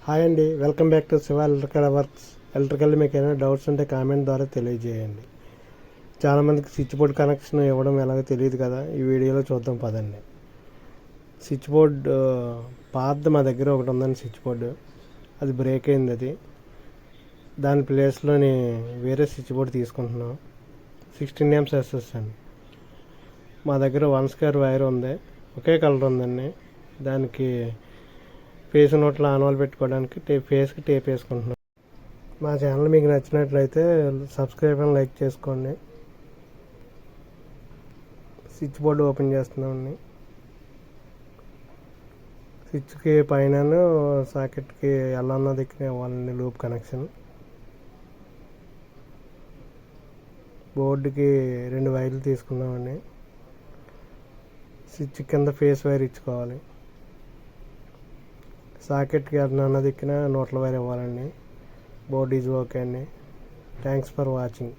Hi అండి, welcome back to Shiva electrical works. Electrical మీకు ఏమైనా డౌట్స్ ఉంటే కామెంట్ ద్వారా తెలియజేయండి. చాలామందికి స్విచ్ బోర్డ్ కనెక్షన్ ఇవ్వడం ఎలాగో తెలియదు కదా, ఈ వీడియోలో చూద్దాం పదండి. స్విచ్ బోర్డ్ పాతది మా దగ్గర ఒకటి ఉందండి. స్విచ్ బోర్డు అది బ్రేక్ అయింది. దాని ప్లేస్లోని వేరే స్విచ్ బోర్డు తీసుకుంటున్నాం. 16 amps ఎస్ఎస్ అండి. మా దగ్గర 1 square వైర్ ఉంది, ఒకే కలర్ ఉందండి. దానికి ఫేస్ నోట్లో ఆనవాలు పెట్టుకోవడానికి ఫేస్కి టేప్ వేసుకుంటున్నాం. మా ఛానల్ మీకు నచ్చినట్లయితే సబ్స్క్రైబ్ అండ్ లైక్ చేసుకోండి. స్విచ్ బోర్డు ఓపెన్ చేస్తున్నామండి. స్విచ్కి పైన సాకెట్కి ఎల్లన్న దిక్కున ఇవ్వాలండి లూప్ కనెక్షన్. బోర్డుకి 2 వైర్లు తీసుకున్నామండి. స్విచ్ కింద ఫేస్ వైర్ ఇచ్చుకోవాలి. సాకెట్కి ఎల్లన్న దిక్కున నోట్ల వైర్ ఇవ్వాలండి. బోర్డ్ ఈజ్ ఓకే అండి. Thanks for watching.